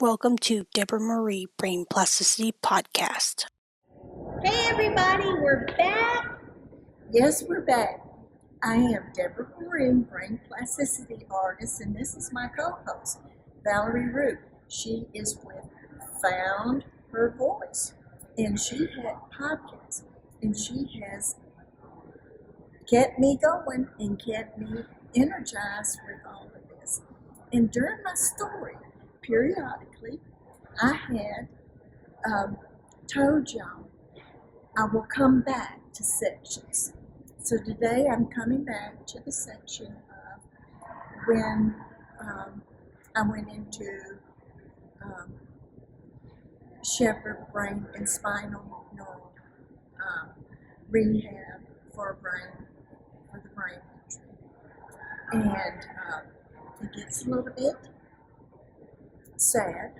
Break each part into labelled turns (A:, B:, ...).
A: Welcome to Deborah Marie Brain Plasticity Podcast.
B: Hey everybody, we're back.
C: Yes, we're back. I am Deborah Marie, brain plasticity artist, and this is my co-host, Valerie Root. She is with Found Her Voice, and she had podcasts, and she has kept me going and kept me energized with all of this. And during my story, periodically, I had told y'all I will come back to sections. So today I'm coming back to the section of when I went into Shepherd brain and spinal neural rehab for the brain injury. And it gets a little bit sad.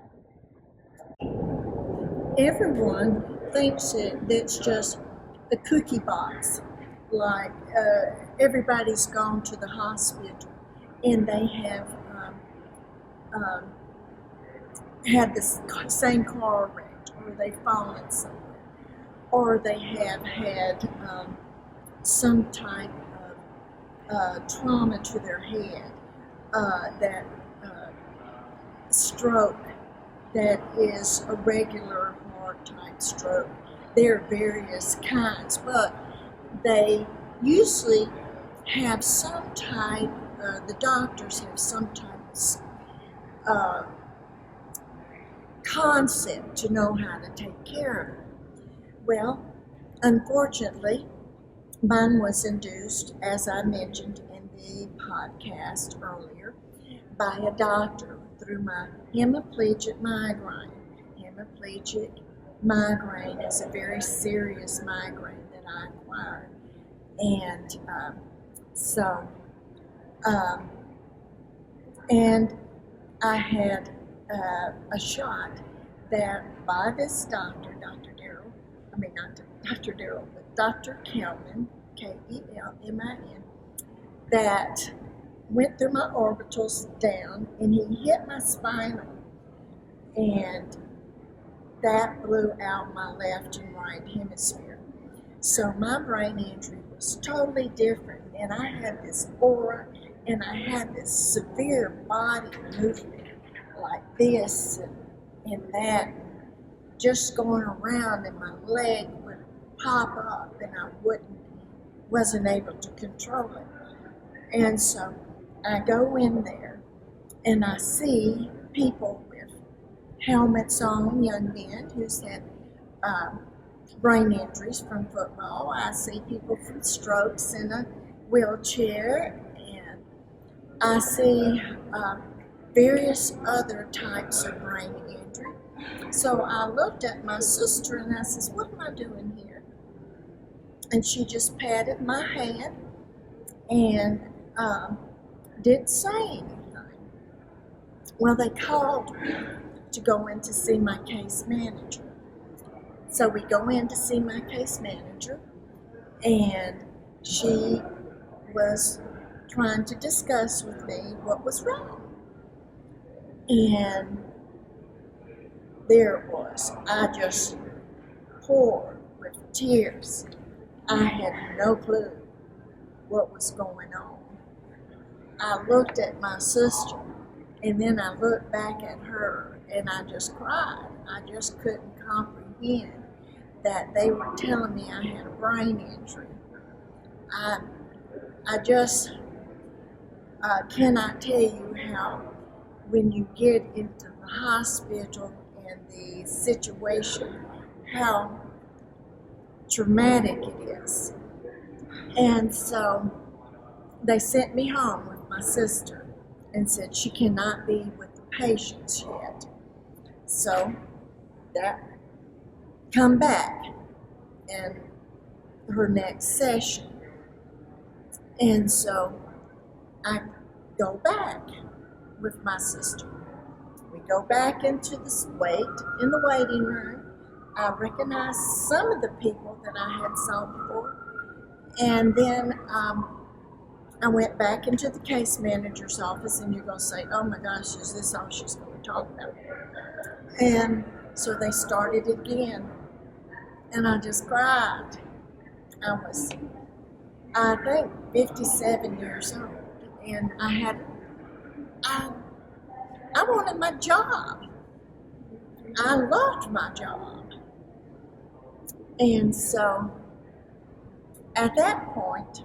C: Everyone thinks that's just a cookie box, like everybody's gone to the hospital and they have had the same car wreck, or they've fallen somewhere, or they have had some type of trauma to their head, that stroke that is a regular heart type stroke. There are various kinds, but they usually have some type, the doctors have some type of concept to know how to take care of it. Well, unfortunately, mine was induced, as I mentioned in the podcast earlier, by a doctor through my hemiplegic migraine. Hemiplegic migraine is a very serious migraine that I acquired. And and I had a shot that by this doctor, Dr. Kelman, Kelmin, that went through my orbitals down, and he hit my spinal, and that blew out my left and right hemisphere. So my brain injury was totally different, and I had this aura, and I had this severe body movement like this and that, just going around, and my leg would pop up, and I wasn't able to control it. And so I go in there, and I see people with helmets on, young men who's had brain injuries from football. I see people from strokes in a wheelchair, and I see various other types of brain injury. So I looked at my sister and I says, "What am I doing here?" And she just patted my hand and didn't say anything. Well, they called me to go in to see my case manager. So we go in to see my case manager, and she was trying to discuss with me what was wrong. And there it was. I just poured with tears. I had no clue what was going on. I looked at my sister, and then I looked back at her, and I just cried. I just couldn't comprehend that they were telling me I had a brain injury. I just cannot tell you how, when you get into the hospital and the situation, how traumatic it is. And so they sent me home with my sister and said she cannot be with the patients yet. So that come back in her next session. And so I go back with my sister. We go back into in the waiting room. I recognize some of the people that I had saw before. And then I went back into the case manager's office, and you're going to say, "Oh my gosh, is this all she's going to talk about. And so they started it again, and I just cried. I was, I think, 57 years old, and I wanted my job. I loved my job. And so at that point,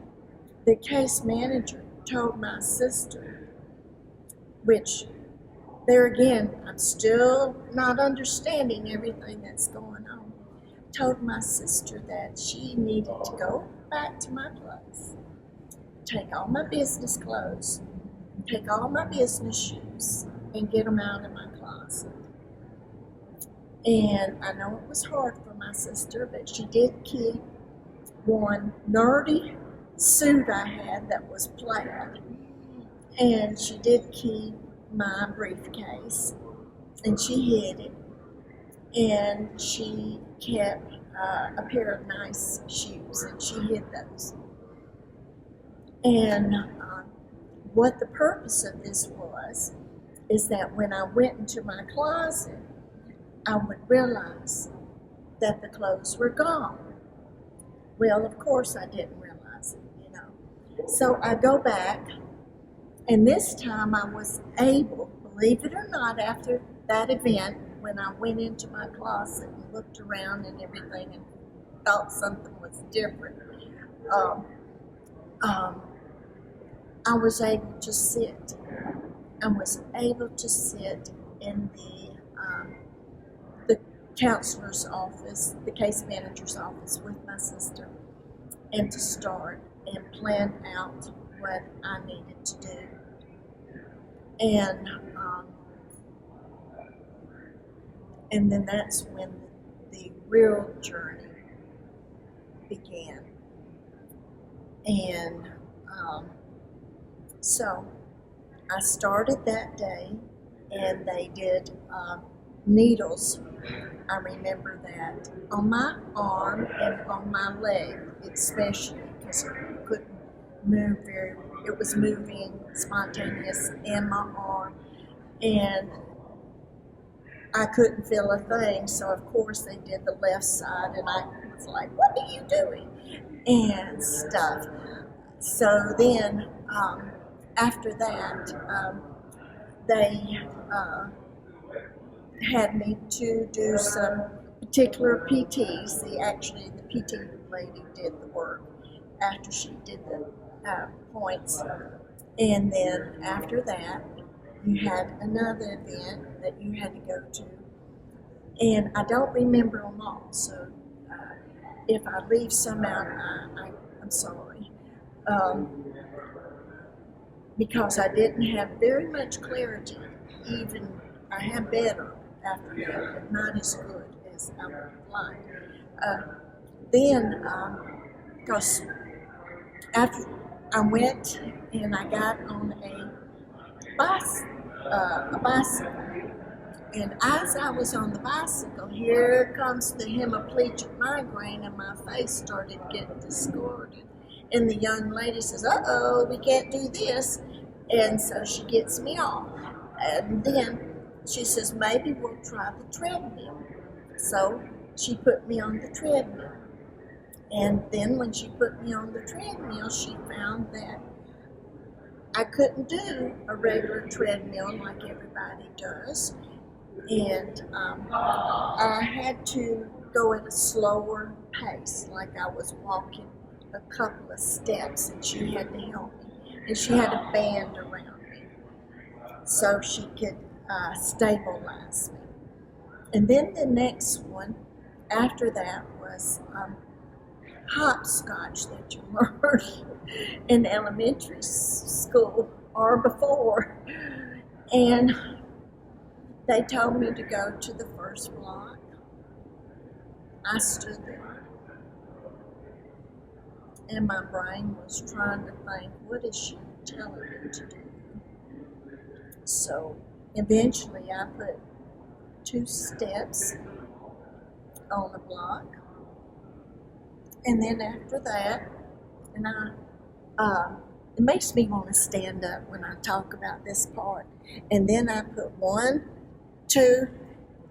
C: the case manager told my sister, which there again, I'm still not understanding everything that's going on, told my sister that she needed to go back to my place, take all my business clothes, take all my business shoes, and get them out of my closet. And I know it was hard for my sister, but she did keep one nerdy suit I had that was plaid. And she did keep my briefcase, and she hid it. And she kept a pair of nice shoes, and she hid those. And what the purpose of this was is that when I went into my closet, I would realize that the clothes were gone. Well, of course I didn't realize it, So I go back, and this time I was able, believe it or not, after that event, when I went into my closet and looked around and everything and thought something was different, I was able to sit. I was able to sit in the counselor's office, the case manager's office with my sister, and to start and plan out what I needed to do. And then that's when the real journey began. And so I started that day, and they did needles. I remember that on my arm and on my leg, especially, because I couldn't move it was moving spontaneous in my arm, and I couldn't feel a thing. So of course they did the left side, and I was like, "What are you doing?" and stuff. So then after that, they had me to do some particular PTs. The PT lady did the work after she did the points. And then after that, you had another event that you had to go to. And I don't remember them all, so if I leave some out, I'm sorry. Because I didn't have very much clarity. Even I had better after that, but not as good as I would like. Then, because after I went and I got on a bicycle, and as I was on the bicycle, here comes the hemiplegic migraine, and my face started getting distorted. And the young lady says, "Uh-oh, we can't do this." And so she gets me off. And then she says, "Maybe we'll try the treadmill." So she put me on the treadmill. And then when she put me on the treadmill, she found that I couldn't do a regular treadmill like everybody does. And I had to go at a slower pace, like I was walking a couple of steps, and she had to help me. And she had a band around me so she could stabilize me. And then the next one after that was hopscotch that you learned in elementary school or before. And they told me to go to the first block. I stood there, and my brain was trying to think, what is she telling me to do? So eventually I put 2 steps on the block. And then after that, and it makes me want to stand up when I talk about this part. And then I put 1 2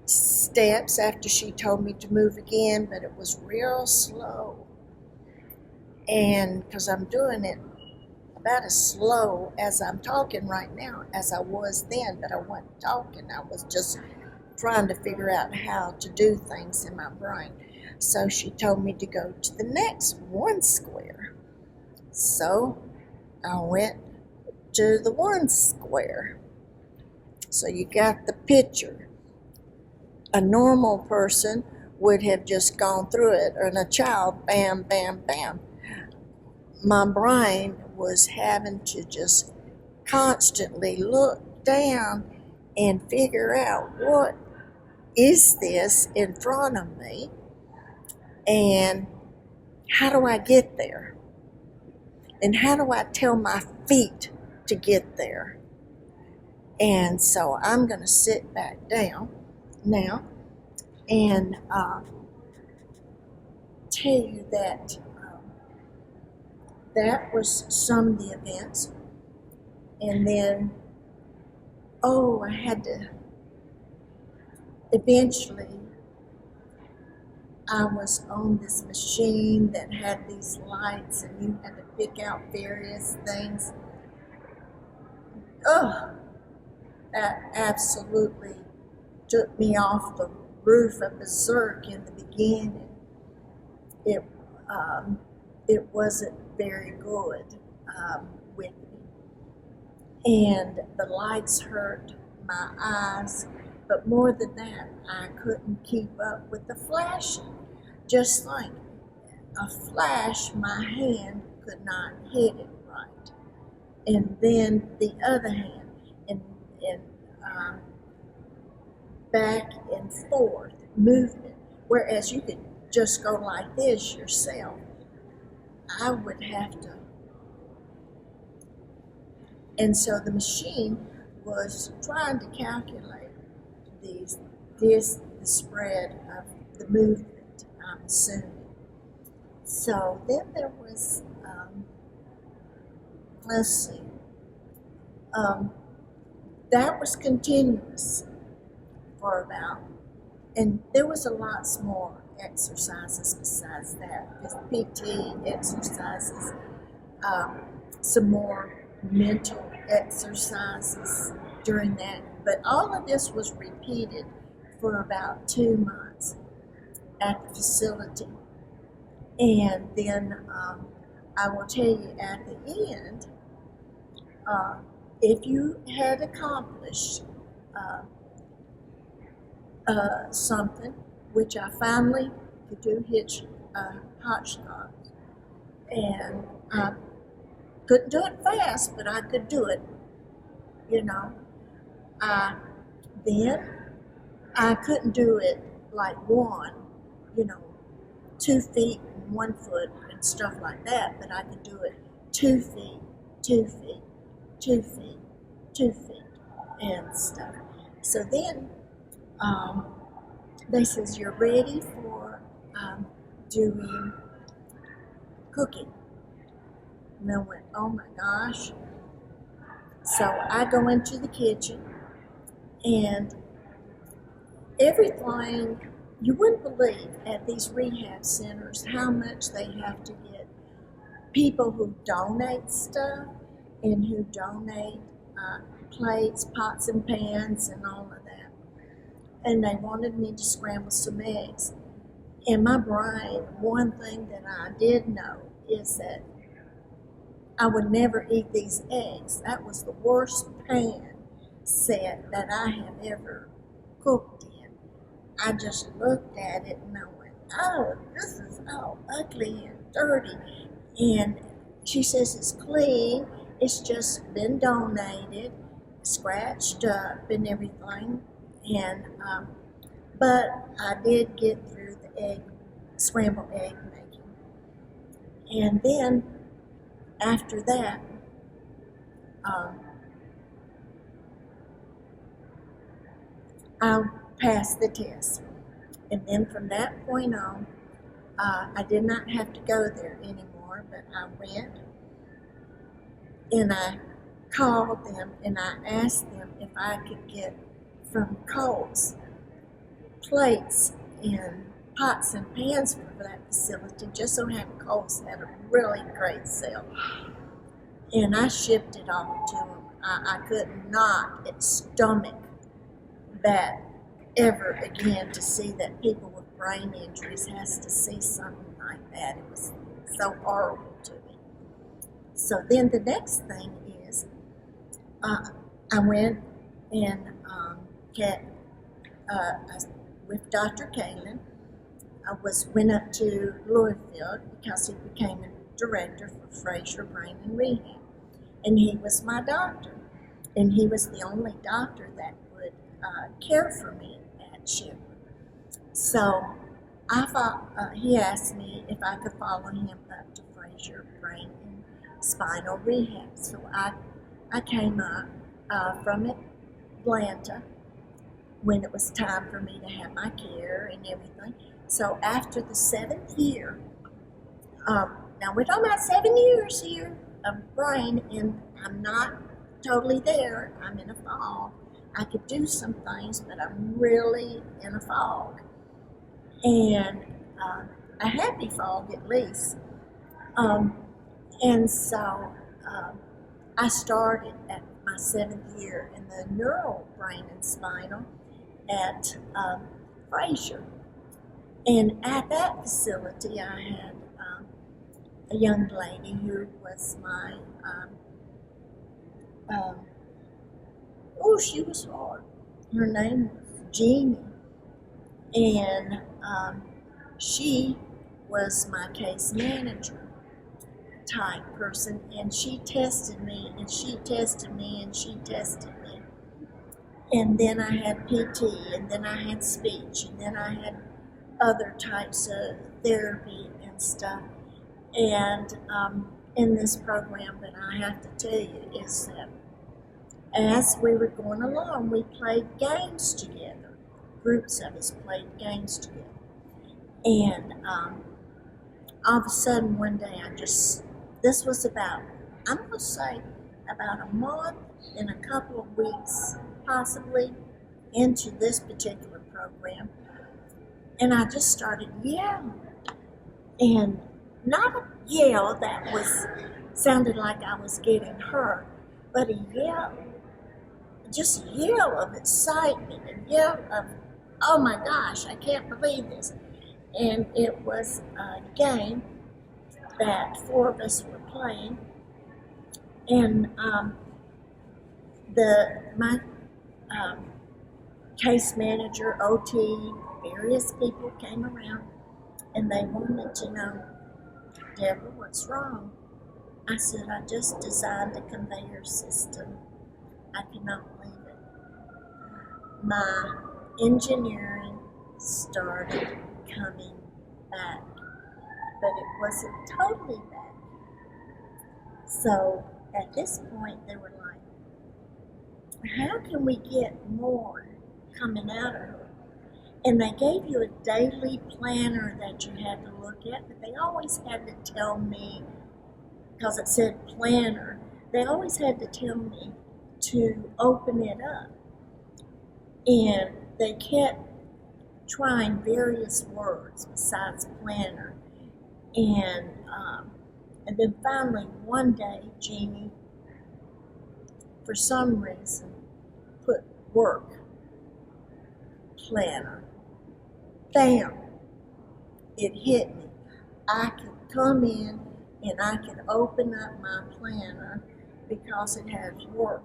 C: steps after she told me to move again, but it was real slow. And because I'm doing it about as slow as I'm talking right now as I was then, but I wasn't talking. I was just trying to figure out how to do things in my brain. So she told me to go to the next 1 square. So I went to the 1 square. So you got the picture. A normal person would have just gone through it, and a child, bam, bam, bam. My brain was having to just constantly look down and figure out what is this in front of me and how do I get there? And how do I tell my feet to get there? And so I'm going to sit back down now and tell you that that was some of the events. And then, I had to, eventually, I was on this machine that had these lights and you had to pick out various things. That absolutely took me off the roof of berserk in the beginning. It wasn't very good with me. And the lights hurt my eyes, but more than that, I couldn't keep up with the flashing. Just like a flash, my hand could not hit it right. And then the other hand, and back and forth movement. Whereas you could just go like this yourself. I would have to. And so the machine was trying to calculate the spread of the movement, I'm assuming. So then there was, let's see, that was continuous for about, and there was a lot more exercises besides that. There's PT exercises, some more mental exercises during that. But all of this was repeated for about 2 months at the facility. And then I will tell you at the end, if you had accomplished something, which I finally could do hotchkiss, and I couldn't do it fast, but I could do it, you know. Then I couldn't do it like 2 feet and 1 foot and stuff like that, but I could do it 2 feet, 2 feet, 2 feet, 2 feet, and stuff. So then they says, you're ready for doing cooking. And I went, oh my gosh. So I go into the kitchen and everything, you wouldn't believe at these rehab centers how much they have to get people who donate stuff and who donate plates, pots and pans and all of that. And they wanted me to scramble some eggs. In my brain, one thing that I did know is that I would never eat these eggs. That was the worst pan set that I have ever cooked in. I just looked at it and I went, oh, this is all ugly and dirty. And she says it's clean, it's just been donated, scratched up and everything. And but I did get through the scrambled egg making. And then after that, I passed the test. And then from that point on, I did not have to go there anymore, but I went and I called them and I asked them if I could get from coals, plates, and pots and pans for that facility. Just so happened Coles had a really great sale. And I shipped it off to them. I could not stomach that ever again, to see that people with brain injuries has to see something like that. It was so horrible to me. So then the next thing is, I went and with Dr. Kalin. Went up to Louisville because he became a director for Frazier Brain and Rehab. And he was my doctor. And he was the only doctor that would care for me at Shepherd. So he asked me if I could follow him up to Frazier Brain and Spinal Rehab. So I came up from Atlanta when it was time for me to have my care and everything. So after the 7th year, now we're talking about 7 years here of brain, and I'm not totally there. I'm in a fog. I could do some things, but I'm really in a fog. And a happy fog at least. And so I started at my 7th year in the neural brain and spinal at Frazier. And at that facility, I had a young lady who was my, she was hard. Her name was Jeannie. And she was my case manager type person. And she tested me, and she tested me, and she tested me. And then I had PT, and then I had speech, and then I had other types of therapy and stuff. And in this program, but I have to tell you, is that as we were going along, we played games together. Groups of us played games together. And all of a sudden one day this was about, I'm going to say, about a month and a couple of weeks, possibly, into this particular program. And I just started yelling. And not a yell that sounded like I was getting hurt, but a yell of excitement, a yell of, oh my gosh, I can't believe this. And it was a game that 4 of us were playing, and my case manager, OT, various people came around, and they wanted to know, Deborah, what's wrong? I said, I just designed a conveyor system. I cannot believe it. My engineering started coming back, but it wasn't totally back. So at this point, they were like, how can we get more coming out of her? And they gave you a daily planner that you had to look at, but they always had to tell me, because it said planner, they always had to tell me to open it up. And they kept trying various words besides planner. And then finally one day, Jeannie, for some reason, put work planner. Bam! It hit me. I could come in and I could open up my planner because it has work.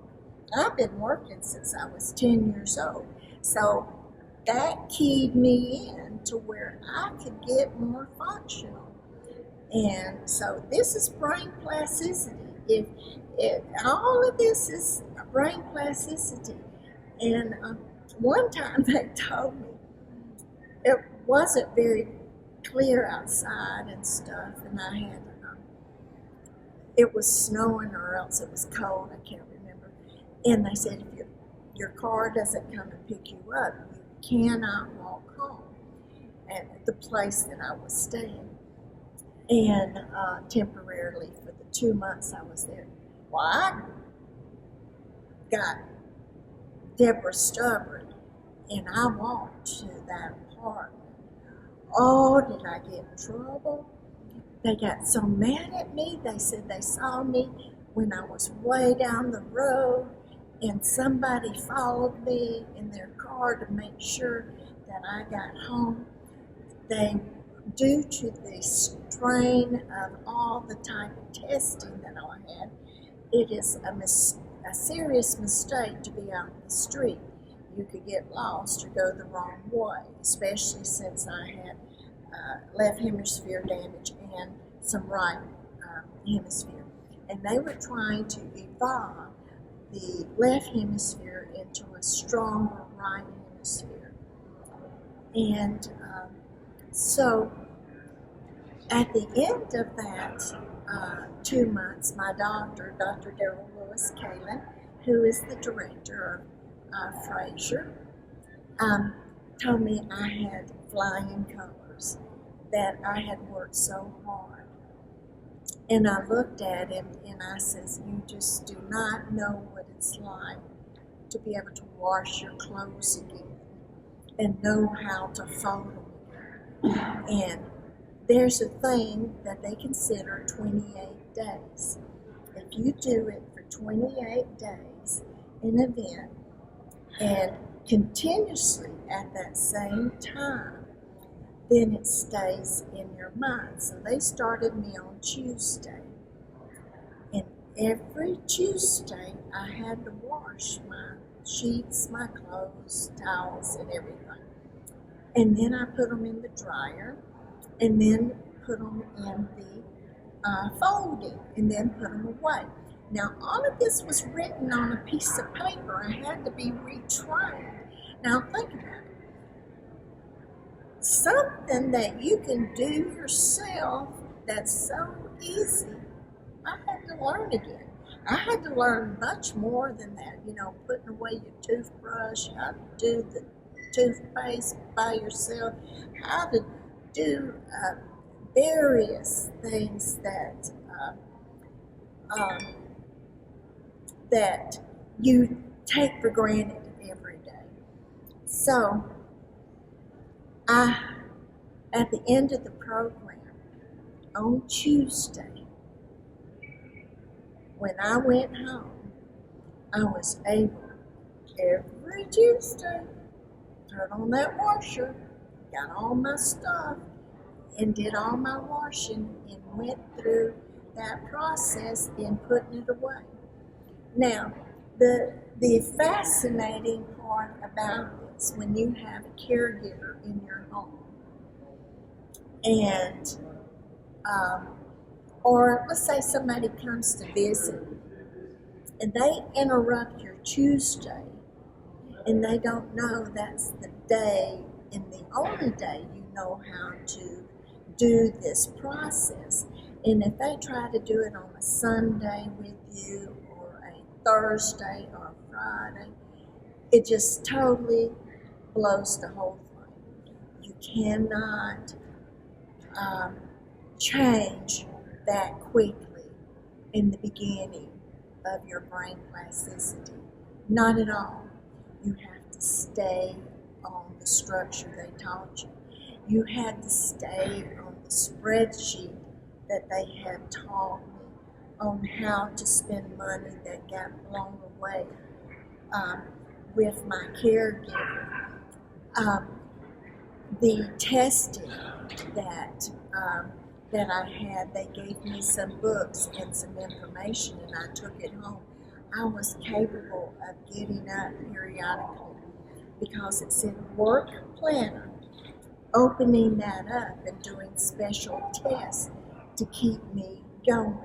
C: I've been working since I was 10 years old. So that keyed me in to where I could get more functional. And so this is brain plasticity. If all of this is brain plasticity. And one time they told me it wasn't very clear outside and stuff, and I had it was snowing or else it was cold, I can't remember. And they said, if your car doesn't come and pick you up, you cannot walk home at the place that I was staying. And temporarily for the 2 months I was there. Well, I got Deborah stubborn, and I walked to that apartment. Oh, did I get in trouble? They got so mad at me. They said they saw me when I was way down the road, and somebody followed me in their car to make sure that I got home. They, due to the strain of all the type of testing that I had, it is a serious mistake to be out in the street. You could get lost or go the wrong way, especially since I had left hemisphere damage and some right hemisphere. And they were trying to evolve the left hemisphere into a stronger right hemisphere. And so at the end of that 2 months, my doctor, Dr. Deborah who is the director of Fraser, told me I had flying colors, that I had worked so hard. And I looked at him and I says, you just do not know what it's like to be able to wash your clothes again and know how to fold them again. And there's a thing that they consider 28 days. If you do it for 28 days, an event, and continuously at that same time, then it stays in your mind. So they started me on Tuesday. And every Tuesday, I had to wash my sheets, my clothes, towels, and everything. And then I put them in the dryer, and then put them in the folding, and then put them away. Now, all of this was written on a piece of paper. I had to be retrained. Now, think about it. Something that you can do yourself that's so easy, I had to learn again. I had to learn much more than that, putting away your toothbrush, how to do the toothpaste by yourself, how to do various things that you take for granted every day. So, at the end of the program, on Tuesday, when I went home, I was able, every Tuesday, turn on that washer, got all my stuff, and did all my washing, and went through that process in putting it away. Now, the fascinating part about this, when you have a caregiver in your home, and or let's say somebody comes to visit, and they interrupt your Tuesday, and they don't know that's the day and the only day you know how to do this process. And if they try to do it on a Sunday with you, or a Thursday or a Friday, it just totally blows the whole thing. You cannot change that quickly in the beginning of your brain plasticity. Not at all. You have to stay on the structure they taught you. You had to stay on the spreadsheet that they had taught me on how to spend money that got blown away with my caregiver. The testing that I had, they gave me some books and some information, and I took it home. I was capable of getting up periodically because it said work planner, opening that up and doing special tests to keep me going.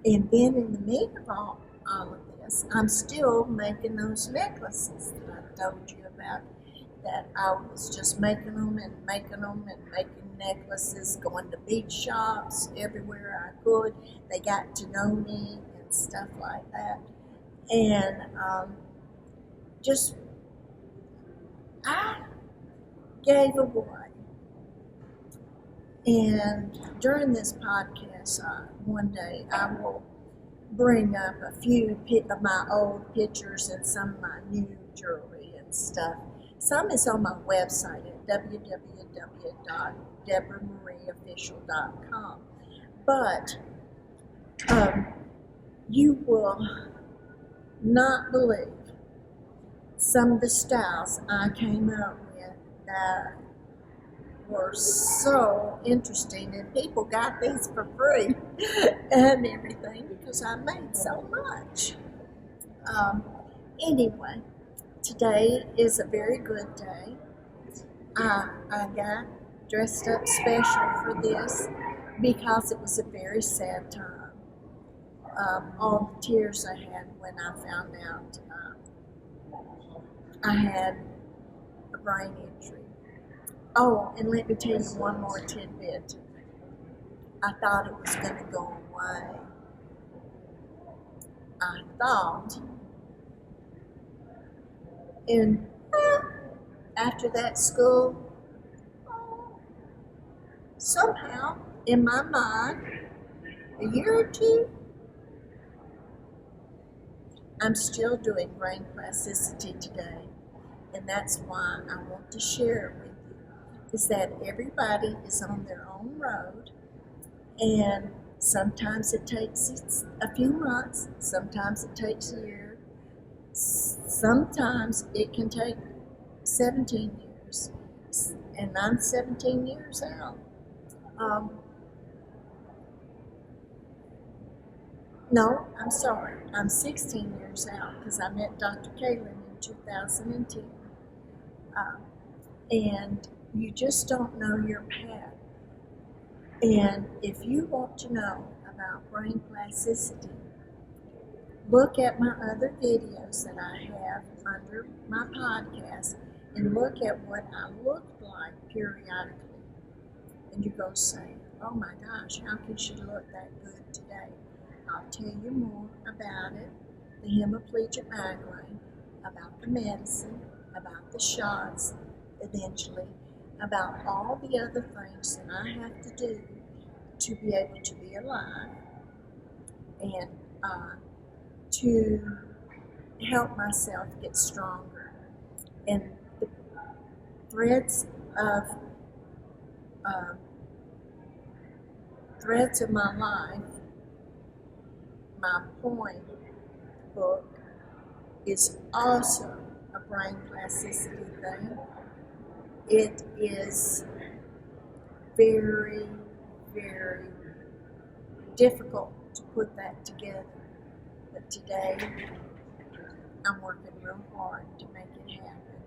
C: And then in the middle of all of this, I'm still making those necklaces that I told you about, that I was just making them and making necklaces, going to beach shops everywhere I could. They got to know me and stuff like that. And I gave away. And during this podcast, one day I will bring up a few of my old pictures and some of my new jewelry and stuff Some is on my website at www.deborahmarieofficial.com. But you will not believe some of the styles I came up with that were so interesting, and people got these for free and everything because I made so much. Anyway, today is a very good day. I got dressed up special for this because it was a very sad time. All the tears I had when I found out I had a brain injury. Oh, and let me tell you one more tidbit. I thought it was going to go away. I thought, and after that school, somehow in my mind, a year or two, I'm still doing brain plasticity today, and that's why I want to share it with you, is that everybody is on their own road, and sometimes it takes a few months, sometimes it takes a year, sometimes it can take 17 years, and I'm 17 years out. No, I'm sorry. I'm 16 years out because I met Dr. Kaylin in 2010. And you just don't know your path. And if you want to know about brain plasticity, look at my other videos that I have under my podcast and look at what I looked like periodically. And you go say, oh my gosh, how could she look that good today? I'll tell you more about it, the hemiplegic migraine, about the medicine, about the shots, eventually, about all the other things that I have to do to be able to be alive and to help myself get stronger. And the threads of my life, my poem book is also a brain plasticity thing. It is very, very difficult to put that together. But today, I'm working real hard to make it happen.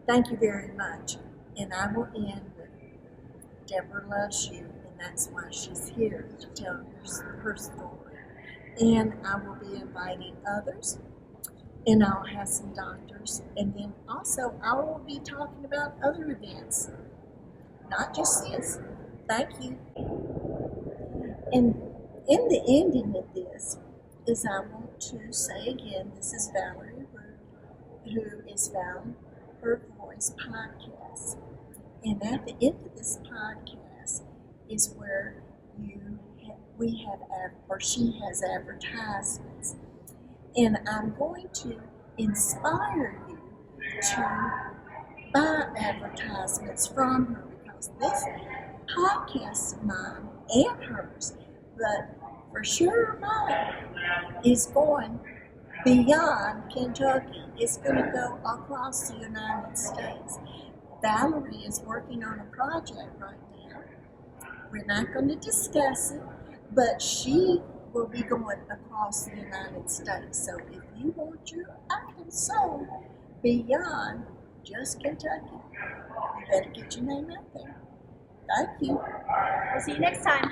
C: Thank you very much. And I will end with Deborah loves you, and that's why she's here to tell her story. And I will be inviting others, and I'll have some doctors, and then also I will be talking about other events, not just this. Thank you. And in the ending of this is I want to say again, this is Valerie Root, who is Found Her Voice podcast. And at the end of this podcast is where she has advertisements. And I'm going to inspire you to buy advertisements from her because this podcast of mine and hers, but for sure mine, is going beyond Kentucky. It's going to go across the United States. Valerie is working on a project right now. We're not going to discuss it, but she will be going across the United States. So if you want your item sold beyond just Kentucky, you better get your name out there. Thank you.
B: We'll see you next time.